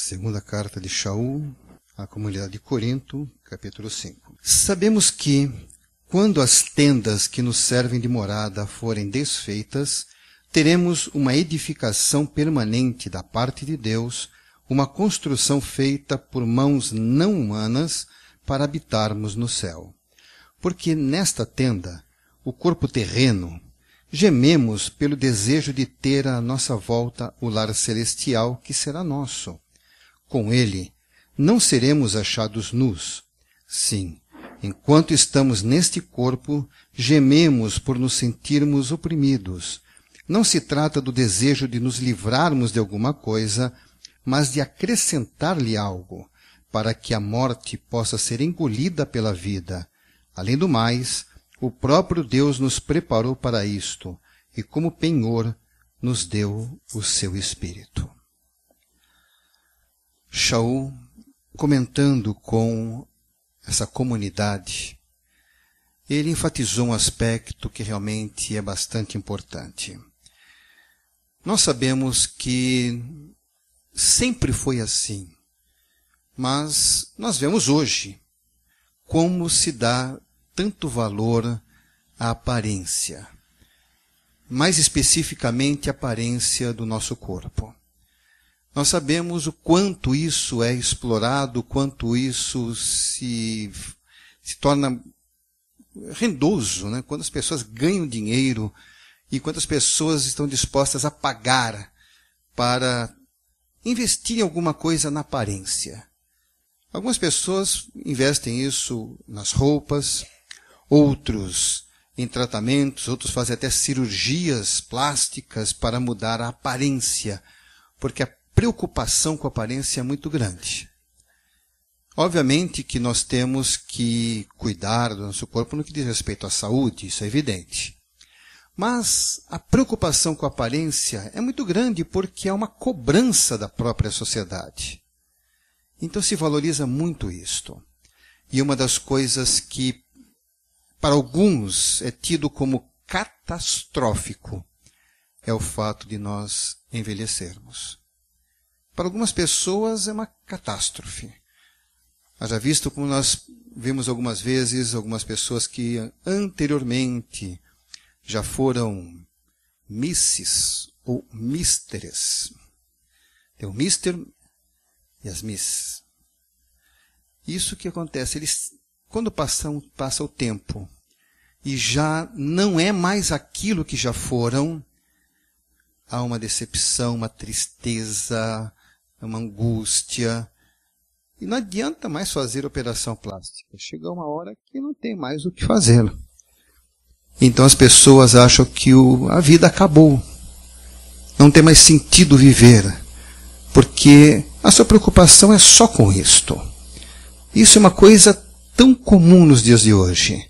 Segunda carta de Shaul à comunidade de Corinto, capítulo 5. Sabemos que, quando as tendas que nos servem de morada forem desfeitas, teremos uma edificação permanente da parte de Deus, uma construção feita por mãos não humanas para habitarmos no céu. Porque nesta tenda, o corpo terreno, gememos pelo desejo de ter à nossa volta o lar celestial que será nosso. Com ele, não seremos achados nus. Sim, enquanto estamos neste corpo, gememos por nos sentirmos oprimidos. Não se trata do desejo de nos livrarmos de alguma coisa, mas de acrescentar-lhe algo, para que a morte possa ser engolida pela vida. Além do mais, o próprio Deus nos preparou para isto, e como penhor, nos deu o seu Espírito. Shaul, comentando com essa comunidade, ele enfatizou um aspecto que realmente é bastante importante. Nós sabemos que sempre foi assim, mas nós vemos hoje como se dá tanto valor à aparência, mais especificamente a aparência do nosso corpo. Nós sabemos o quanto isso é explorado, o quanto isso se torna rendoso, né? Quando as pessoas ganham dinheiro e quantas pessoas estão dispostas a pagar para investir em alguma coisa na aparência. Algumas pessoas investem isso nas roupas, outros em tratamentos, outros fazem até cirurgias plásticas para mudar a aparência, porque a preocupação com a aparência é muito grande. Obviamente que nós temos que cuidar do nosso corpo no que diz respeito à saúde, isso é evidente. Mas a preocupação com a aparência é muito grande porque é uma cobrança da própria sociedade. Então se valoriza muito isto. E uma das coisas que para alguns é tido como catastrófico é o fato de nós envelhecermos. Para algumas pessoas é uma catástrofe. Haja visto como nós vimos algumas vezes algumas pessoas que anteriormente já foram misses ou misteres. Tem o mister e as miss. Isso que acontece, eles, quando passa o tempo e já não é mais aquilo que já foram, há uma decepção, uma tristeza, uma angústia. E não adianta mais fazer operação plástica. Chega uma hora que não tem mais o que fazer. Então as pessoas acham que a vida acabou. Não tem mais sentido viver. Porque a sua preocupação é só com isto. Isso é uma coisa tão comum nos dias de hoje.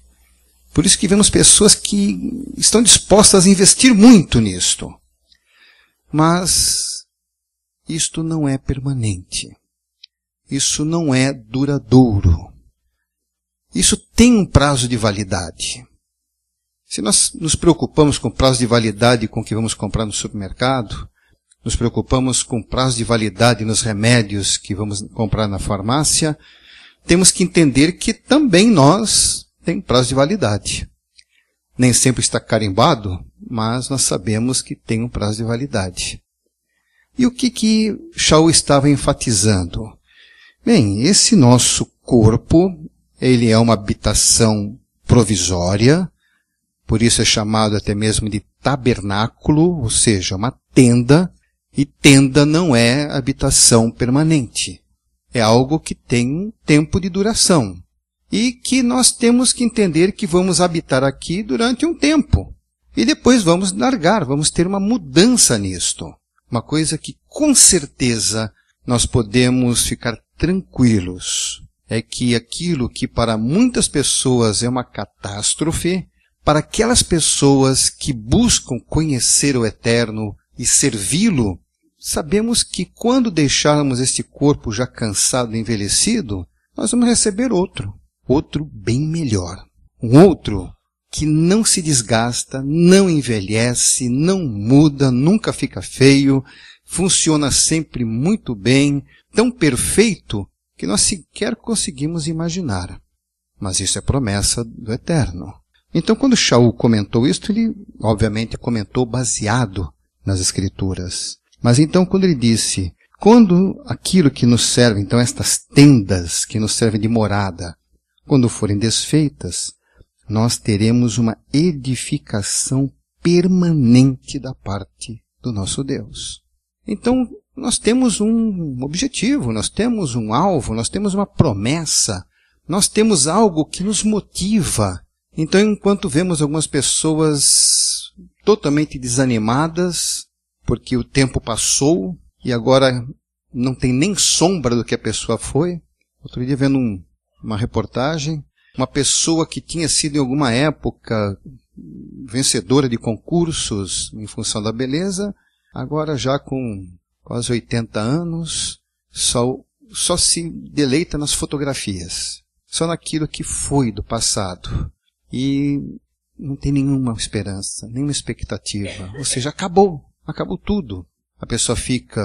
Por isso que vemos pessoas que estão dispostas a investir muito nisto. Mas isto não é permanente. Isso não é duradouro. Isso tem um prazo de validade. Se nós nos preocupamos com o prazo de validade com o que vamos comprar no supermercado, nos preocupamos com o prazo de validade nos remédios que vamos comprar na farmácia, temos que entender que também nós temos prazo de validade. Nem sempre está carimbado, mas nós sabemos que tem um prazo de validade. E o que Shaul estava enfatizando? Bem, esse nosso corpo, ele é uma habitação provisória, por isso é chamado até mesmo de tabernáculo, ou seja, uma tenda, e tenda não é habitação permanente. É algo que tem um tempo de duração. E que nós temos que entender que vamos habitar aqui durante um tempo. E depois vamos largar, vamos ter uma mudança nisto. Uma coisa que com certeza nós podemos ficar tranquilos. É que aquilo que para muitas pessoas é uma catástrofe, para aquelas pessoas que buscam conhecer o Eterno e servi-lo, sabemos que quando deixarmos este corpo já cansado e envelhecido, nós vamos receber outro bem melhor. Um outro que não se desgasta, não envelhece, não muda, nunca fica feio, funciona sempre muito bem, tão perfeito que nós sequer conseguimos imaginar. Mas isso é promessa do Eterno. Então, quando Shaul comentou isso, ele obviamente comentou baseado nas Escrituras. Mas então, quando ele disse, quando aquilo que nos serve, então estas tendas que nos servem de morada, quando forem desfeitas, nós teremos uma edificação permanente da parte do nosso Deus. Então, nós temos um objetivo, nós temos um alvo, nós temos uma promessa, nós temos algo que nos motiva. Então, enquanto vemos algumas pessoas totalmente desanimadas, porque o tempo passou e agora não tem nem sombra do que a pessoa foi. Outro dia vendo uma reportagem, uma pessoa que tinha sido em alguma época vencedora de concursos em função da beleza, agora já com quase 80 anos, só se deleita nas fotografias, só naquilo que foi do passado. E não tem nenhuma esperança, nenhuma expectativa. Ou seja, acabou tudo. A pessoa fica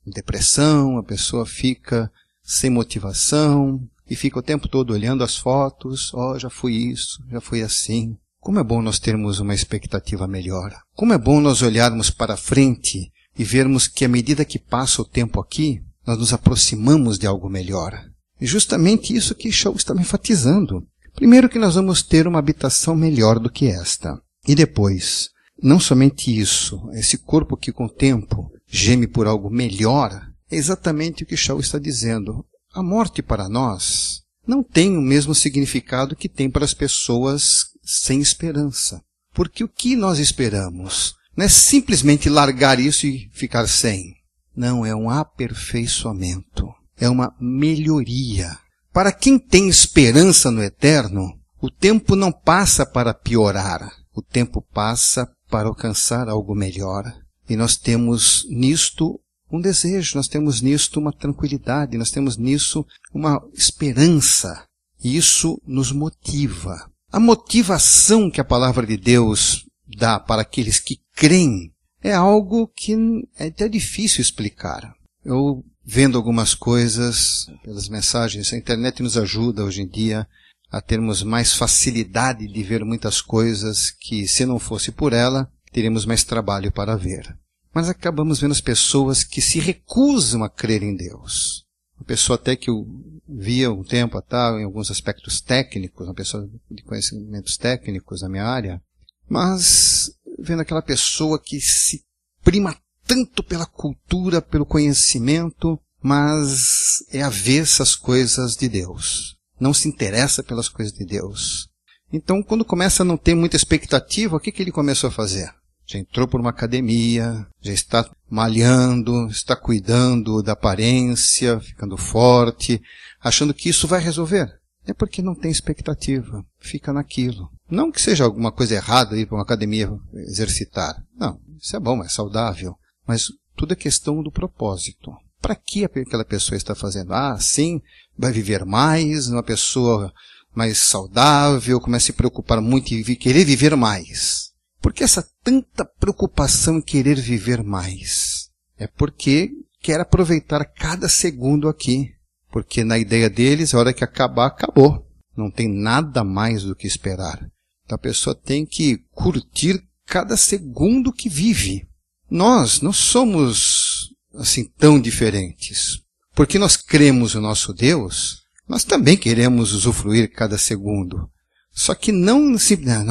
em depressão, a pessoa fica sem motivação e fica o tempo todo olhando as fotos. Já fui isso, já fui assim. Como é bom nós termos uma expectativa melhor. Como é bom nós olharmos para frente e vermos que à medida que passa o tempo aqui, nós nos aproximamos de algo melhor. E justamente isso que Shaul estava enfatizando. Primeiro que nós vamos ter uma habitação melhor do que esta. E depois, não somente isso, esse corpo que com o tempo geme por algo melhor, é exatamente o que Shaul está dizendo. A morte para nós não tem o mesmo significado que tem para as pessoas sem esperança. Porque o que nós esperamos não é simplesmente largar isso e ficar sem. Não, é um aperfeiçoamento. É uma melhoria. Para quem tem esperança no Eterno, o tempo não passa para piorar. O tempo passa para alcançar algo melhor. E nós temos nisto um desejo, nós temos nisto uma tranquilidade, nós temos nisso uma esperança. E isso nos motiva. A motivação que a palavra de Deus dá para aqueles que creem é algo que é até difícil explicar. Eu, vendo algumas coisas pelas mensagens, a internet nos ajuda hoje em dia a termos mais facilidade de ver muitas coisas que, se não fosse por ela, teríamos mais trabalho para ver. Mas acabamos vendo as pessoas que se recusam a crer em Deus. Uma pessoa até que eu via um tempo atrás, em alguns aspectos técnicos, uma pessoa de conhecimentos técnicos na minha área, mas vendo aquela pessoa que se prima tanto pela cultura, pelo conhecimento, mas é avessa às coisas de Deus. Não se interessa pelas coisas de Deus. Então, quando começa a não ter muita expectativa, o que ele começou a fazer? Já entrou por uma academia, já está malhando, está cuidando da aparência, ficando forte, achando que isso vai resolver. É porque não tem expectativa, fica naquilo. Não que seja alguma coisa errada ir para uma academia exercitar. Não, isso é bom, é saudável. Mas tudo é questão do propósito. Para que aquela pessoa está fazendo? Sim, vai viver mais, uma pessoa mais saudável, começa a se preocupar muito em querer viver mais. Por que essa tanta preocupação em querer viver mais? É porque quer aproveitar cada segundo aqui. Porque na ideia deles, a hora que acabar, acabou. Não tem nada mais do que esperar. Então a pessoa tem que curtir cada segundo que vive. Nós não somos assim tão diferentes. Porque nós cremos no nosso Deus, nós também queremos usufruir cada segundo. Só que não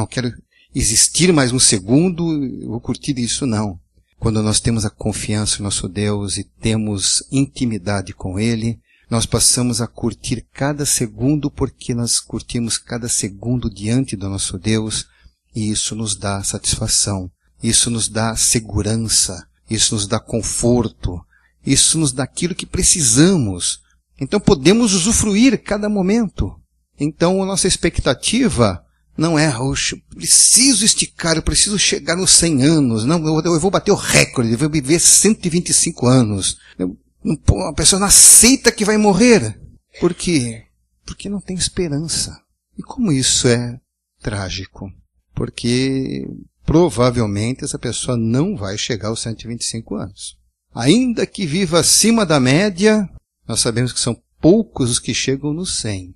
quero existir mais um segundo, eu vou curtir isso, não. Quando nós temos a confiança no nosso Deus e temos intimidade com Ele, nós passamos a curtir cada segundo porque nós curtimos cada segundo diante do nosso Deus e isso nos dá satisfação, isso nos dá segurança, isso nos dá conforto, isso nos dá aquilo que precisamos. Então podemos usufruir cada momento. Então a nossa expectativa não é, eu preciso esticar, eu preciso chegar nos 100 anos, não, eu vou bater o recorde, eu vou viver 125 anos. A pessoa não aceita que vai morrer. Por quê? Porque não tem esperança. E como isso é trágico? Porque provavelmente essa pessoa não vai chegar aos 125 anos. Ainda que viva acima da média, Nós sabemos que são poucos os que chegam nos 100.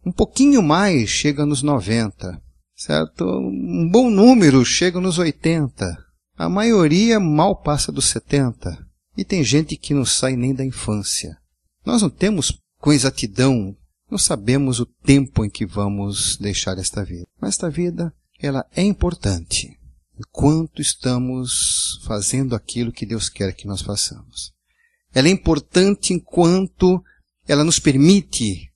Um pouquinho mais chega nos 90, certo? Um bom número chega nos 80. A maioria mal passa dos 70. E tem gente que não sai nem da infância. Nós não temos com exatidão, não sabemos o tempo em que vamos deixar esta vida. Mas esta vida, ela é importante. Enquanto estamos fazendo aquilo que Deus quer que nós façamos. Ela é importante enquanto ela nos permite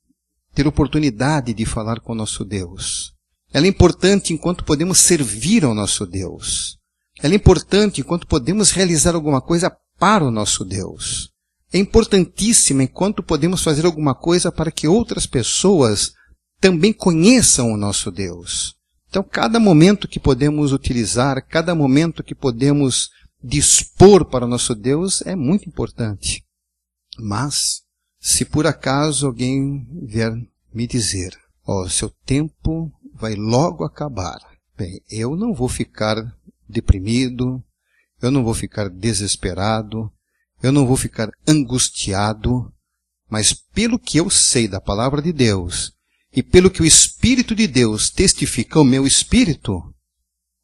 ter oportunidade de falar com o nosso Deus. Ela é importante enquanto podemos servir ao nosso Deus. Ela é importante enquanto podemos realizar alguma coisa para o nosso Deus. É importantíssima enquanto podemos fazer alguma coisa para que outras pessoas também conheçam o nosso Deus. Então, cada momento que podemos utilizar, cada momento que podemos dispor para o nosso Deus é muito importante. Mas, se por acaso alguém vier me dizer, seu tempo vai logo acabar. Bem, eu não vou ficar deprimido, eu não vou ficar desesperado, eu não vou ficar angustiado, mas pelo que eu sei da palavra de Deus e pelo que o Espírito de Deus testifica ao meu espírito,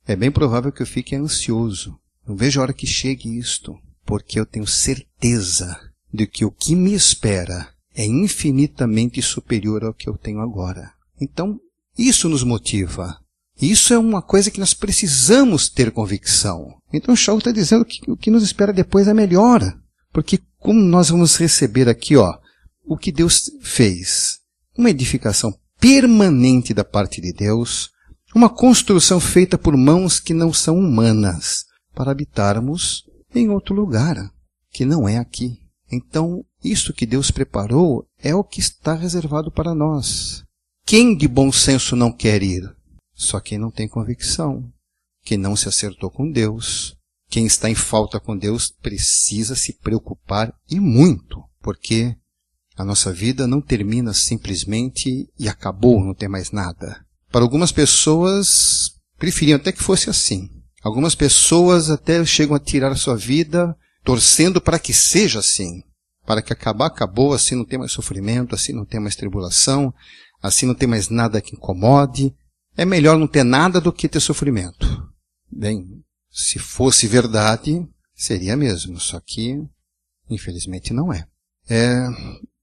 é bem provável que eu fique ansioso. Não vejo a hora que chegue isto, porque eu tenho certeza de que o que me espera é infinitamente superior ao que eu tenho agora. Então, isso nos motiva. Isso é uma coisa que nós precisamos ter convicção. Então, Shaul está dizendo que o que nos espera depois é melhor. Porque como nós vamos receber aqui, o que Deus fez? Uma edificação permanente da parte de Deus, uma construção feita por mãos que não são humanas, para habitarmos em outro lugar, que não é aqui. Então, isso que Deus preparou é o que está reservado para nós. Quem de bom senso não quer ir? Só quem não tem convicção, quem não se acertou com Deus. Quem está em falta com Deus precisa se preocupar e muito, porque a nossa vida não termina simplesmente e acabou, não tem mais nada. Para algumas pessoas, preferiam até que fosse assim. Algumas pessoas até chegam a tirar a sua vida torcendo para que seja assim. Para que acabar, acabou, assim não tem mais sofrimento, assim não tem mais tribulação, assim não tem mais nada que incomode. É melhor não ter nada do que ter sofrimento. Bem, se fosse verdade, seria mesmo, só que, infelizmente, não é. É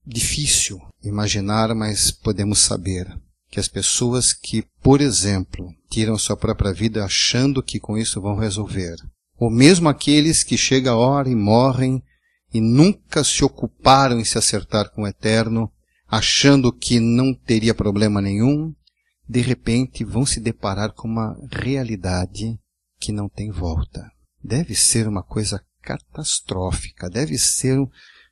difícil imaginar, mas podemos saber que as pessoas que, por exemplo, tiram sua própria vida achando que com isso vão resolver, ou mesmo aqueles que chegam a hora e morrem e nunca se ocuparam em se acertar com o Eterno, achando que não teria problema nenhum, de repente vão se deparar com uma realidade que não tem volta. Deve ser uma coisa catastrófica, deve ser...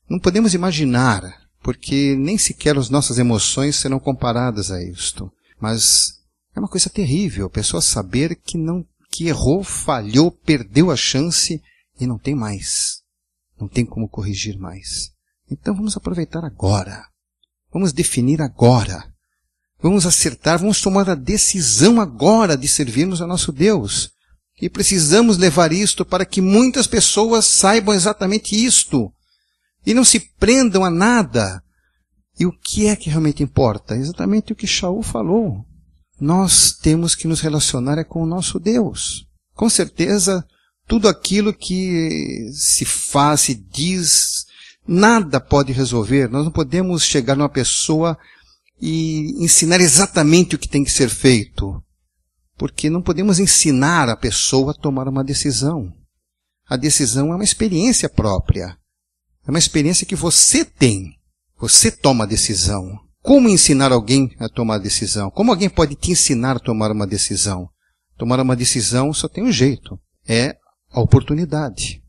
Não podemos imaginar, porque nem sequer as nossas emoções serão comparadas a isto. Mas é uma coisa terrível, a pessoa saber que errou, falhou, perdeu a chance e não tem mais. Não tem como corrigir mais. Então vamos aproveitar agora. Vamos definir agora. Vamos acertar, vamos tomar a decisão agora de servirmos ao nosso Deus. E precisamos levar isto para que muitas pessoas saibam exatamente isto. E não se prendam a nada. E o que é que realmente importa? Exatamente o que Shaul falou. Nós temos que nos relacionar com o nosso Deus. Com certeza, tudo aquilo que se faz, se diz, nada pode resolver. Nós não podemos chegar numa pessoa e ensinar exatamente o que tem que ser feito. Porque não podemos ensinar a pessoa a tomar uma decisão. A decisão é uma experiência própria. É uma experiência que você tem. Você toma a decisão. Como ensinar alguém a tomar a decisão? Como alguém pode te ensinar a tomar uma decisão? Tomar uma decisão só tem um jeito. É a oportunidade.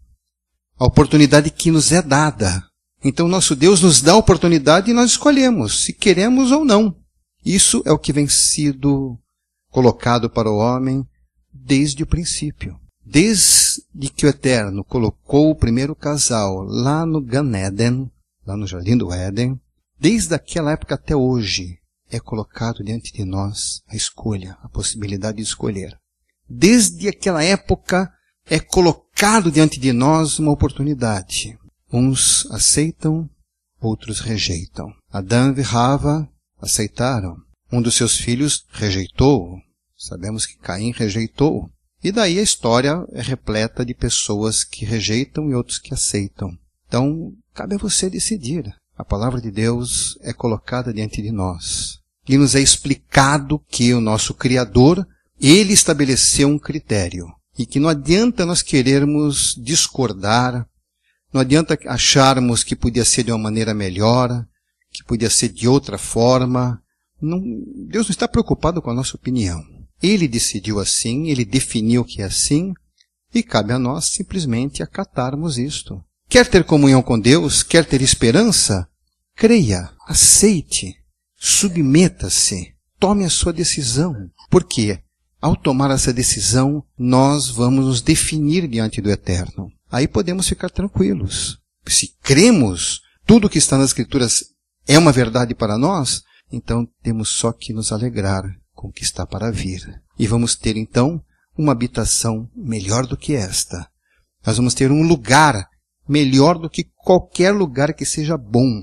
A oportunidade que nos é dada. Então nosso Deus nos dá a oportunidade e nós escolhemos se queremos ou não. Isso é o que vem sido colocado para o homem desde o princípio. Desde que o Eterno colocou o primeiro casal lá no Gan Eden, lá no Jardim do Éden, desde aquela época até hoje, é colocado diante de nós a escolha, a possibilidade de escolher. Desde aquela época é colocado diante de nós uma oportunidade. Uns aceitam outros rejeitam. Adão e Rava aceitaram. Um dos seus filhos rejeitou. Sabemos que Caim rejeitou. E daí a história é repleta de pessoas que rejeitam e outros que aceitam. Então, cabe a você decidir. A palavra de Deus é colocada diante de nós. E nos é explicado que o nosso Criador, Ele estabeleceu um critério. E que não adianta nós querermos discordar, não adianta acharmos que podia ser de uma maneira melhor, que podia ser de outra forma. Deus não está preocupado com a nossa opinião. Ele decidiu assim, Ele definiu que é assim, e cabe a nós simplesmente acatarmos isto. Quer ter comunhão com Deus? Quer ter esperança? Creia, aceite, submeta-se, tome a sua decisão. Por quê? Ao tomar essa decisão, nós vamos nos definir diante do Eterno. Aí podemos ficar tranquilos. Se cremos, tudo que está nas Escrituras é uma verdade para nós, então temos só que nos alegrar com o que está para vir. E vamos ter então uma habitação melhor do que esta. Nós vamos ter um lugar melhor do que qualquer lugar que seja bom.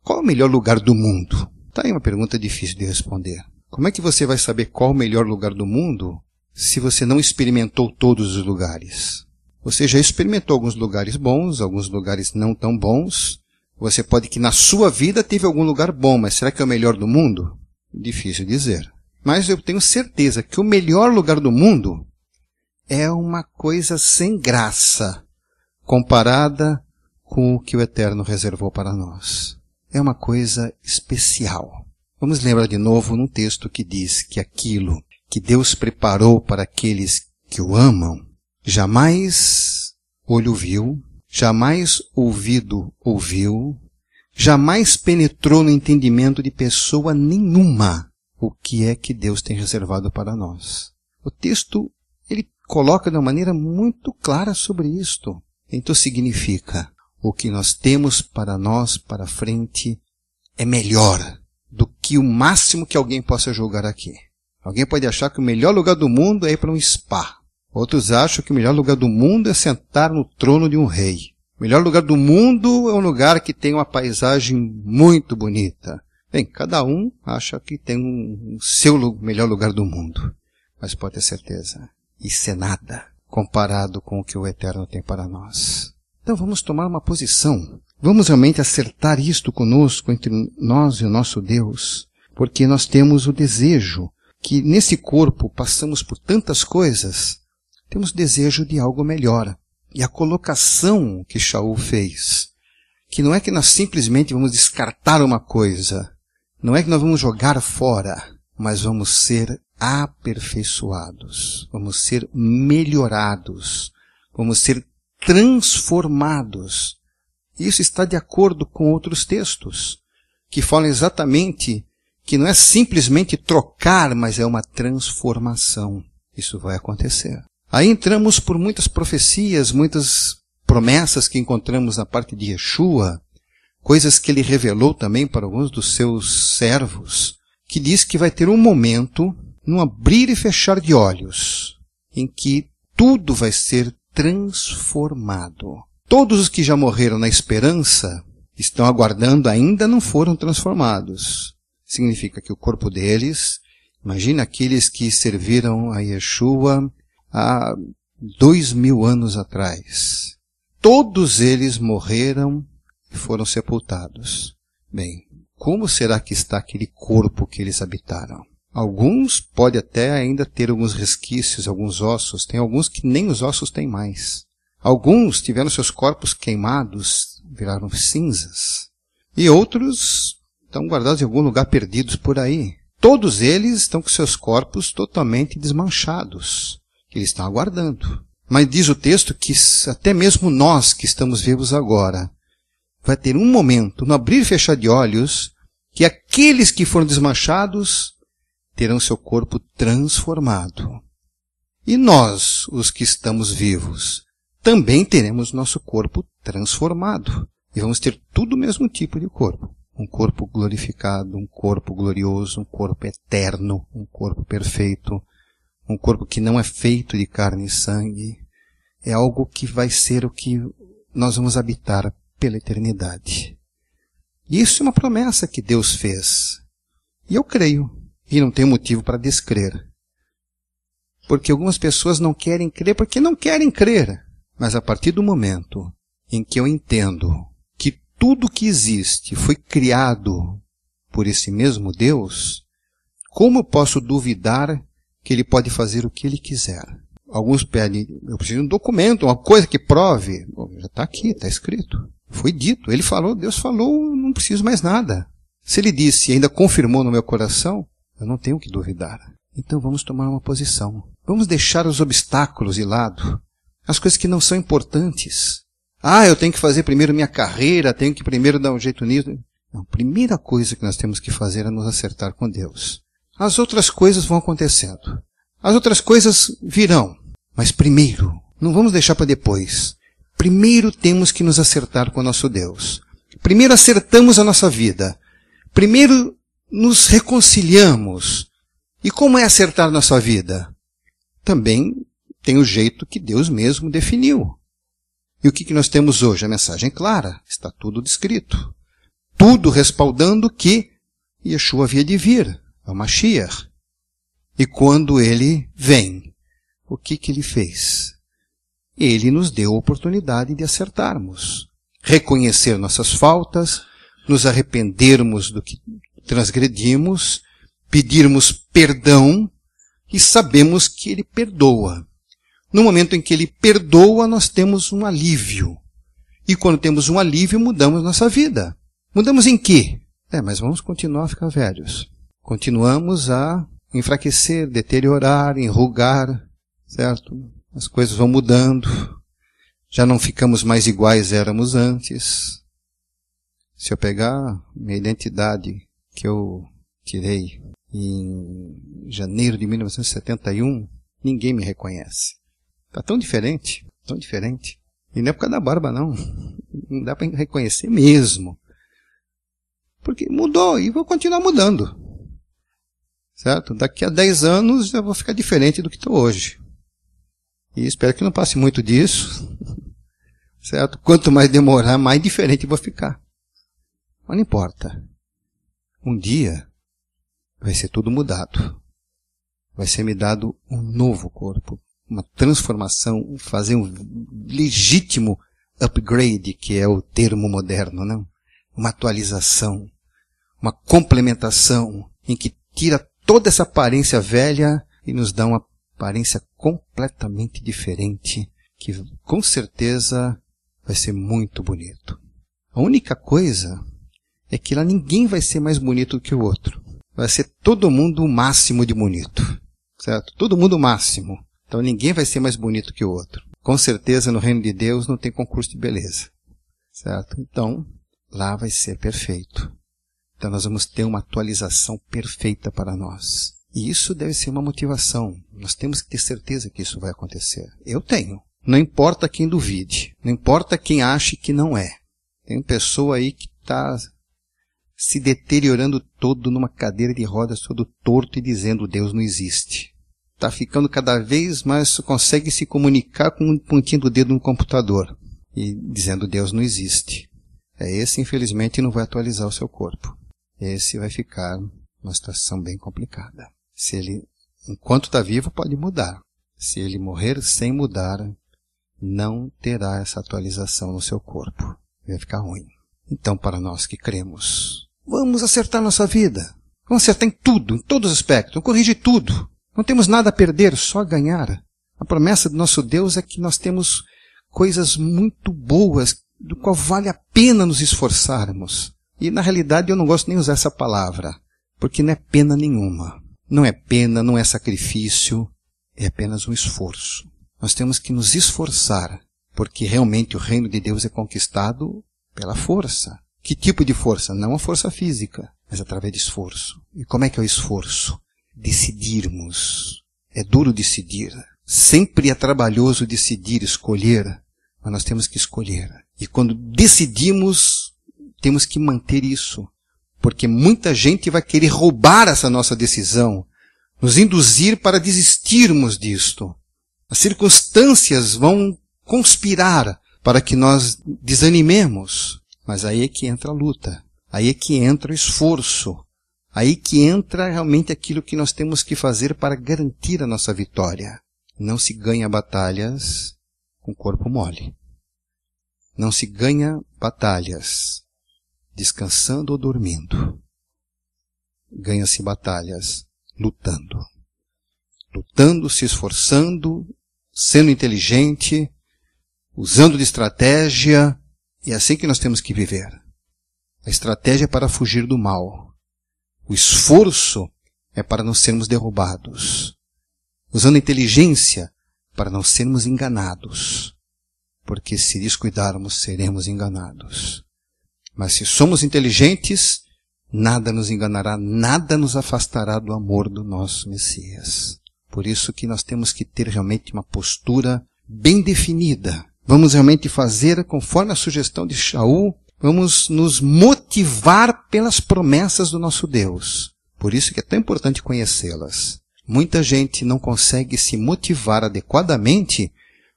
Qual é o melhor lugar do mundo? Tá aí uma pergunta difícil de responder. Como é que você vai saber qual o melhor lugar do mundo se você não experimentou todos os lugares? Você já experimentou alguns lugares bons, alguns lugares não tão bons. Você pode que na sua vida teve algum lugar bom, mas será que é o melhor do mundo? Difícil dizer. Mas eu tenho certeza que o melhor lugar do mundo é uma coisa sem graça comparada com o que o Eterno reservou para nós. É uma coisa especial. Vamos lembrar de novo num texto que diz que aquilo que Deus preparou para aqueles que o amam, jamais olho viu, jamais ouvido ouviu, jamais penetrou no entendimento de pessoa nenhuma o que é que Deus tem reservado para nós. O texto, ele coloca de uma maneira muito clara sobre isto. Então significa, o que nós temos para nós, para frente, é melhor do que o máximo que alguém possa julgar aqui. Alguém pode achar que o melhor lugar do mundo é ir para um spa. Outros acham que o melhor lugar do mundo é sentar no trono de um rei. O melhor lugar do mundo é um lugar que tem uma paisagem muito bonita. Bem, cada um acha que tem um seu melhor lugar do mundo. Mas pode ter certeza, isso é nada comparado com o que o Eterno tem para nós. Então vamos tomar uma posição. Vamos realmente acertar isto conosco, entre nós e o nosso Deus. Porque nós temos o desejo que nesse corpo passamos por tantas coisas, temos desejo de algo melhor. E a colocação que Shaul fez, que não é que nós simplesmente vamos descartar uma coisa, não é que nós vamos jogar fora, mas vamos ser aperfeiçoados, vamos ser melhorados, vamos ser transformados. Isso está de acordo com outros textos, que falam exatamente que não é simplesmente trocar, mas é uma transformação. Isso vai acontecer. Aí entramos por muitas profecias, muitas promessas que encontramos na parte de Yeshua, coisas que ele revelou também para alguns dos seus servos, que diz que vai ter um momento, num abrir e fechar de olhos, em que tudo vai ser transformado. Todos os que já morreram na esperança, estão aguardando, ainda não foram transformados. Significa que o corpo deles, imagina aqueles que serviram a Yeshua há 2000 anos atrás. Todos eles morreram e foram sepultados. Bem, como será que está aquele corpo que eles habitaram? Alguns podem até ainda ter alguns resquícios, alguns ossos. Tem alguns que nem os ossos têm mais. Alguns tiveram seus corpos queimados, viraram cinzas. E outros estão guardados em algum lugar perdidos por aí. Todos eles estão com seus corpos totalmente desmanchados, que eles estão aguardando. Mas diz o texto que até mesmo nós que estamos vivos agora, vai ter um momento, no abrir e fechar de olhos, que aqueles que foram desmanchados terão seu corpo transformado. E nós, os que estamos vivos, também teremos nosso corpo transformado. E vamos ter tudo o mesmo tipo de corpo. Um corpo glorificado, um corpo glorioso, um corpo eterno, um corpo perfeito, um corpo que não é feito de carne e sangue. É algo que vai ser o que nós vamos habitar pela eternidade. Isso é uma promessa que Deus fez. E eu creio. E não tenho motivo para descrer. Porque algumas pessoas não querem crer porque não querem crer. Mas a partir do momento em que eu entendo que tudo que existe foi criado por esse mesmo Deus, como eu posso duvidar que Ele pode fazer o que Ele quiser? Alguns pedem, eu preciso de um documento, uma coisa que prove. Bom, já está aqui, está escrito. Foi dito, Ele falou, Deus falou, não preciso mais nada. Se Ele disse e ainda confirmou no meu coração, eu não tenho que duvidar. Então vamos tomar uma posição. Vamos deixar os obstáculos de lado. As coisas que não são importantes. Eu tenho que fazer primeiro minha carreira, tenho que primeiro dar um jeito nisso. Não, a primeira coisa que nós temos que fazer é nos acertar com Deus. As outras coisas vão acontecendo. As outras coisas virão. Mas primeiro, não vamos deixar para depois. Primeiro temos que nos acertar com o nosso Deus. Primeiro acertamos a nossa vida. Primeiro nos reconciliamos. E como é acertar nossa vida? Também tem o jeito que Deus mesmo definiu. E o que nós temos hoje? A mensagem é clara. Está tudo descrito. Tudo respaldando que Yeshua havia de vir. É o Mashiach. E quando ele vem, o que ele fez? Ele nos deu a oportunidade de acertarmos. Reconhecer nossas faltas, nos arrependermos do que transgredimos, pedirmos perdão e sabemos que Ele perdoa. No momento em que Ele perdoa, nós temos um alívio. E quando temos um alívio, mudamos nossa vida. Mudamos em quê? Mas vamos continuar a ficar velhos. Continuamos a enfraquecer, deteriorar, enrugar, certo? As coisas vão mudando. Já não ficamos mais iguais éramos antes. Se eu pegar minha identidade que eu tirei em janeiro de 1971, ninguém me reconhece. Está tão diferente, tão diferente. E não é por causa da barba, não. Não dá para reconhecer mesmo. Porque mudou e vou continuar mudando. Certo? Daqui a 10 anos eu vou ficar diferente do que estou hoje. E espero que não passe muito disso. Certo? Quanto mais demorar, mais diferente eu vou ficar. Mas não importa. Um dia vai ser tudo mudado. Vai ser me dado um novo corpo. Uma transformação, fazer um legítimo upgrade, que é o termo moderno, não? Uma atualização, uma complementação, em que tira toda essa aparência velha e nos dá uma aparência completamente diferente, que com certeza vai ser muito bonito. A única coisa é que lá ninguém vai ser mais bonito do que o outro. Vai ser todo mundo o máximo de bonito, certo? Todo mundo o máximo. Então ninguém vai ser mais bonito que o outro. Com certeza no reino de Deus não tem concurso de beleza, certo? Então lá vai ser perfeito. Então nós vamos ter uma atualização perfeita para nós. E isso deve ser uma motivação. Nós temos que ter certeza que isso vai acontecer. Eu tenho. Não importa quem duvide. Não importa quem ache que não é. Tem pessoa aí que está se deteriorando todo numa cadeira de rodas, todo torto e dizendo Deus não existe. Está ficando cada vez mais, só consegue se comunicar com um pontinho do dedo no computador. E dizendo Deus não existe. Esse, infelizmente, não vai atualizar o seu corpo. Esse vai ficar numa situação bem complicada. Se ele, enquanto está vivo, pode mudar. Se ele morrer sem mudar, não terá essa atualização no seu corpo. Vai ficar ruim. Então, para nós que cremos, vamos acertar nossa vida. Vamos acertar em tudo, em todos os aspectos. Vamos corrigir tudo. Não temos nada a perder, só a ganhar. A promessa do nosso Deus é que nós temos coisas muito boas, do qual vale a pena nos esforçarmos. E na realidade eu não gosto nem de usar essa palavra, porque não é pena nenhuma. Não é pena, não é sacrifício, é apenas um esforço. Nós temos que nos esforçar, porque realmente o reino de Deus é conquistado pela força. Que tipo de força? Não a força física, mas através de esforço. E como é que é o esforço? Decidirmos. É duro decidir. Sempre é trabalhoso decidir, escolher, mas nós temos que escolher. E quando decidimos, temos que manter isso. Porque muita gente vai querer roubar essa nossa decisão, nos induzir para desistirmos disto. As circunstâncias vão conspirar para que nós desanimemos. Mas aí é que entra a luta. Aí é que entra o esforço. Aí que entra realmente aquilo que nós temos que fazer para garantir a nossa vitória. Não se ganha batalhas com corpo mole. Não se ganha batalhas descansando ou dormindo. Ganha-se batalhas lutando. Lutando, se esforçando, sendo inteligente, usando de estratégia. É assim que nós temos que viver. A estratégia é para fugir do mal. O esforço é para não sermos derrubados. Usando a inteligência para não sermos enganados. Porque se descuidarmos, seremos enganados. Mas se somos inteligentes, nada nos enganará, nada nos afastará do amor do nosso Messias. Por isso que nós temos que ter realmente uma postura bem definida. Vamos realmente fazer conforme a sugestão de Shaul. Vamos nos motivar pelas promessas do nosso Deus. Por isso que é tão importante conhecê-las. Muita gente não consegue se motivar adequadamente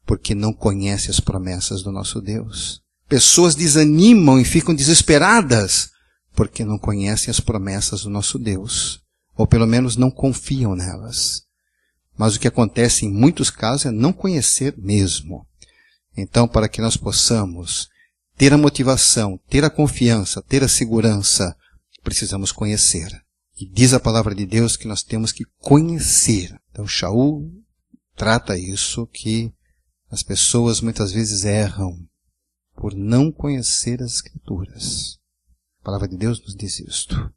porque não conhece as promessas do nosso Deus. Pessoas desanimam e ficam desesperadas porque não conhecem as promessas do nosso Deus. Ou pelo menos não confiam nelas. Mas o que acontece em muitos casos é não conhecer mesmo. Então, para que nós possamos ter a motivação, ter a confiança, ter a segurança, precisamos conhecer. E diz a palavra de Deus que nós temos que conhecer. Então, Shaul trata isso, que as pessoas muitas vezes erram por não conhecer as Escrituras. A palavra de Deus nos diz isto.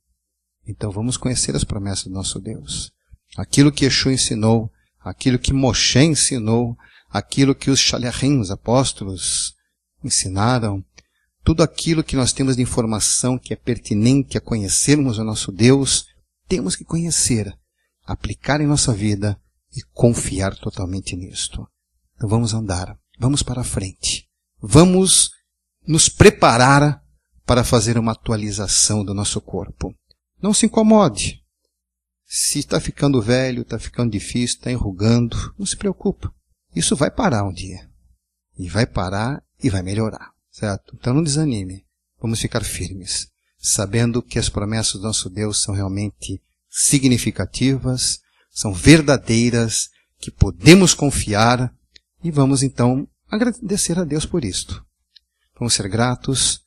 Então, vamos conhecer as promessas do nosso Deus. Aquilo que Yeshua ensinou, aquilo que Moshe ensinou, aquilo que os Shaliachim, os apóstolos, ensinaram, tudo aquilo que nós temos de informação que é pertinente a conhecermos o nosso Deus, temos que conhecer, aplicar em nossa vida e confiar totalmente nisto. Então vamos andar, vamos para a frente, vamos nos preparar para fazer uma atualização do nosso corpo. Não se incomode. Se está ficando velho, está ficando difícil, está enrugando, não se preocupa. Isso vai parar um dia. E vai parar e vai melhorar. Certo? Então não desanime. Vamos ficar firmes, sabendo que as promessas do nosso Deus são realmente significativas, são verdadeiras, que podemos confiar e vamos então agradecer a Deus por isto. Vamos ser gratos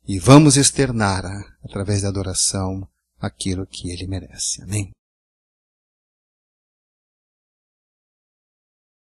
e vamos externar, através da adoração, aquilo que Ele merece. Amém?